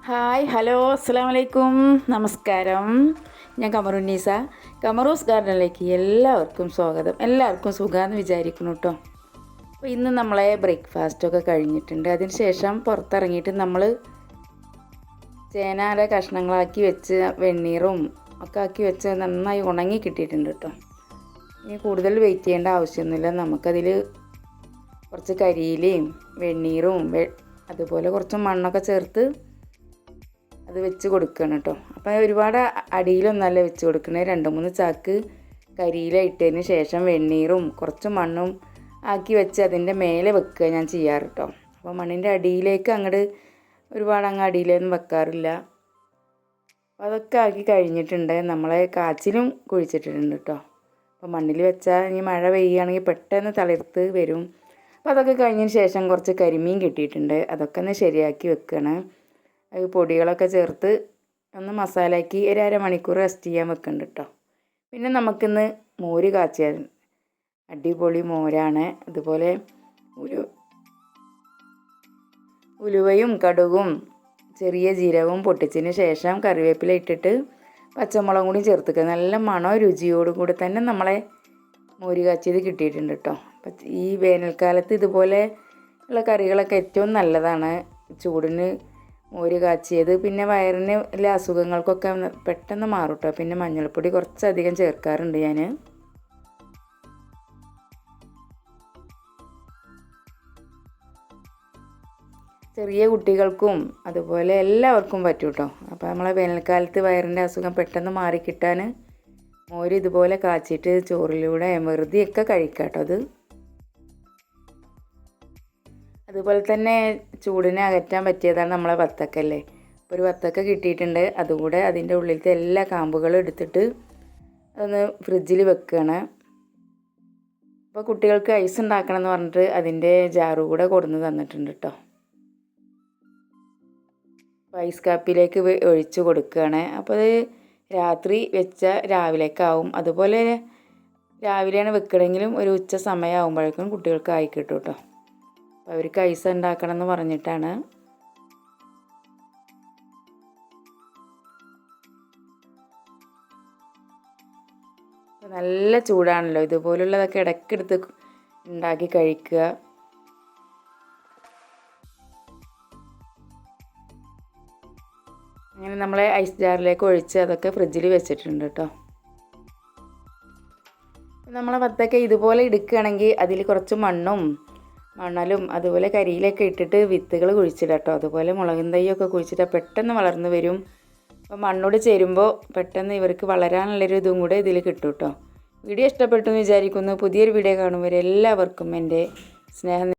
Hi hello അസ്സലാമു അലൈക്കും നമസ്കാരം. ഞാൻ കമറുന്നീസ. കമറൂസ് ഗാർഡനിലേക്ക് എല്ലാവർക്കും സ്വാഗതം. എല്ലാവർക്കും സുഖമാണെന്ന് വിചാരിക്കുന്നു കേട്ടോ. അപ്പോൾ ഇന്ന് നമ്മളെ ബ്രേക്ക്ഫാസ്റ്റൊക്കെ കഴിഞ്ഞിട്ടുണ്ട്. അതിന് ശേഷം പുറത്തിറങ്ങിയിട്ട് നമ്മൾ ചേനയുടെ കഷ്ണങ്ങളാക്കി വെച്ച് വെണ്ണീറും ഒക്കെ ആക്കി വെച്ച് നന്നായി ഉണങ്ങി കിട്ടിയിട്ടുണ്ട് കേട്ടോ. ഇനി കൂടുതൽ വെയിറ്റ് ചെയ്യേണ്ട ആവശ്യമൊന്നുമില്ല. നമുക്കതിൽ കുറച്ച് കരിയിലയും വെണ്ണീറും അതുപോലെ കുറച്ച് മണ്ണൊക്കെ ചേർത്ത് അത് വെച്ച് കൊടുക്കണം കേട്ടോ. അപ്പോൾ ഒരുപാട് അടിയിലൊന്നല്ല വെച്ച് കൊടുക്കണേ. 2-3 ചാക്ക് കരിയില ഇട്ടതിന് ശേഷം വെണ്ണീറും കുറച്ച് മണ്ണും ആക്കി വെച്ച് അതിൻ്റെ മേലെ വെക്കുക ഞാൻ ചെയ്യാറ് കേട്ടോ. അപ്പോൾ മണ്ണിൻ്റെ അടിയിലേക്ക് ഒരുപാട് അടിയിലൊന്നും വെക്കാറില്ല. അപ്പോൾ അതൊക്കെ ആക്കി കഴിഞ്ഞിട്ടുണ്ട്. നമ്മളെ കാച്ചിലും കുഴിച്ചിട്ടിട്ടുണ്ട് കേട്ടോ. അപ്പോൾ മണ്ണിൽ വെച്ചാൽ ഇനി മഴ പെയ്യുകയാണെങ്കിൽ പെട്ടെന്ന് തളിർത്ത് വരും. അപ്പോൾ അതൊക്കെ കഴിഞ്ഞതിന് ശേഷം കുറച്ച് കരിമീൻ കിട്ടിയിട്ടുണ്ട്. അതൊക്കെ ഒന്ന് ശരിയാക്കി വെക്കണം. അത് പൊടികളൊക്കെ ചേർത്ത് ഒന്ന് മസാലയാക്കി ഒരു അരമണിക്കൂർ റെസ്റ്റ് ചെയ്യാൻ വെക്കുന്നുണ്ട് കേട്ടോ. പിന്നെ നമുക്കിന്ന് മോര് കാച്ചിയാൽ അടിപൊളി മോരാണ്. അതുപോലെ ഉലുവയും കടുകും ചെറിയ ജീരകവും പൊട്ടിച്ചതിന് ശേഷം കറിവേപ്പില ഇട്ടിട്ട് പച്ചമുളകും കൂടി ചേർത്തുക. നല്ല മണോ രുചിയോടും കൂടി തന്നെ നമ്മളെ മോര് കാച്ചിയത് കിട്ടിയിട്ടുണ്ട് കേട്ടോ. അപ്പം ഈ വേനൽക്കാലത്ത് ഇതുപോലെ ഉള്ള കറികളൊക്കെ ഏറ്റവും നല്ലതാണ്. ചൂടിന് മോര് കാച്ചിയത് പിന്നെ വയറിന് എല്ലാ അസുഖങ്ങൾക്കൊക്കെ പെട്ടെന്ന് മാറും കേട്ടോ. പിന്നെ മഞ്ഞൾപ്പൊടി കുറച്ചധികം ചേർക്കാറുണ്ട് ഞാൻ. ചെറിയ കുട്ടികൾക്കും അതുപോലെ എല്ലാവർക്കും പറ്റും കേട്ടോ. അപ്പോൾ നമ്മളെ വേനൽക്കാലത്ത് വയറിൻ്റെ അസുഖം പെട്ടെന്ന് മാറിക്കിട്ടാൻ മോര് ഇതുപോലെ കാച്ചിയിട്ട് ചോറിലൂടെ വെറുതെയൊക്കെ കഴിക്കാം കേട്ടോ. അതുപോലെ തന്നെ ചൂടിനെ അകറ്റാൻ പറ്റിയതാണ് നമ്മളെ വത്തക്കല്ലേ. ഒരു വത്തക്ക കിട്ടിയിട്ടുണ്ട്. അതുകൂടെ അതിൻ്റെ ഉള്ളിലത്തെ എല്ലാ കാമ്പുകളും എടുത്തിട്ട് അതൊന്ന് ഫ്രിഡ്ജിൽ വെക്കുകയാണ്. അപ്പോൾ കുട്ടികൾക്ക് ഐസ് ഉണ്ടാക്കണം എന്ന് പറഞ്ഞിട്ട് അതിൻ്റെ ജാറ് കൂടെ കൊടുന്ന് തന്നിട്ടുണ്ട് കേട്ടോ. ഐസ് കാപ്പിലേക്ക് ഒഴിച്ച് കൊടുക്കുകയാണ്. അപ്പോൾ അത് രാത്രി വെച്ചാൽ രാവിലേക്കാവും. അതുപോലെ രാവിലെയാണ് വെക്കണമെങ്കിലും ഒരു ഉച്ച സമയമാകുമ്പോഴേക്കും കുട്ടികൾക്ക് ആയി കിട്ടും കേട്ടോ. അവർക്ക് ഐസ് ഉണ്ടാക്കണം എന്ന് പറഞ്ഞിട്ടാണ്. നല്ല ചൂടാണല്ലോ. ഇതുപോലുള്ളതൊക്കെ ഇടയ്ക്കെടുത്ത് ഉണ്ടാക്കി കഴിക്കുക. അങ്ങനെ നമ്മളെ ഐസ് ജാറിലേക്ക് ഒഴിച്ച് അതൊക്കെ ഫ്രിഡ്ജിൽ വെച്ചിട്ടുണ്ട് കേട്ടോ. നമ്മളെ വത്തക്ക ഇതുപോലെ എടുക്കുകയാണെങ്കിൽ അതിൽ കുറച്ച് മണലും അതുപോലെ കരിയിലൊക്കെ ഇട്ടിട്ട് വിത്തുകൾ കുഴിച്ചിടാം കേട്ടോ. അതുപോലെ മുളകും തൈയൊക്കെ കുഴിച്ചിട്ടാൽ പെട്ടെന്ന് വളർന്നു വരും. അപ്പോൾ മണ്ണോട് ചേരുമ്പോൾ പെട്ടെന്ന് ഇവർക്ക് വളരാനുള്ളൊരു ഇതും കൂടെ ഇതിൽ കിട്ടും കേട്ടോ. വീഡിയോ ഇഷ്ടപ്പെട്ടു എന്ന് വിചാരിക്കുന്നു. പുതിയൊരു വീഡിയോ കാണുമ്പോൾ എല്ലാവർക്കും എൻ്റെ സ്നേഹം.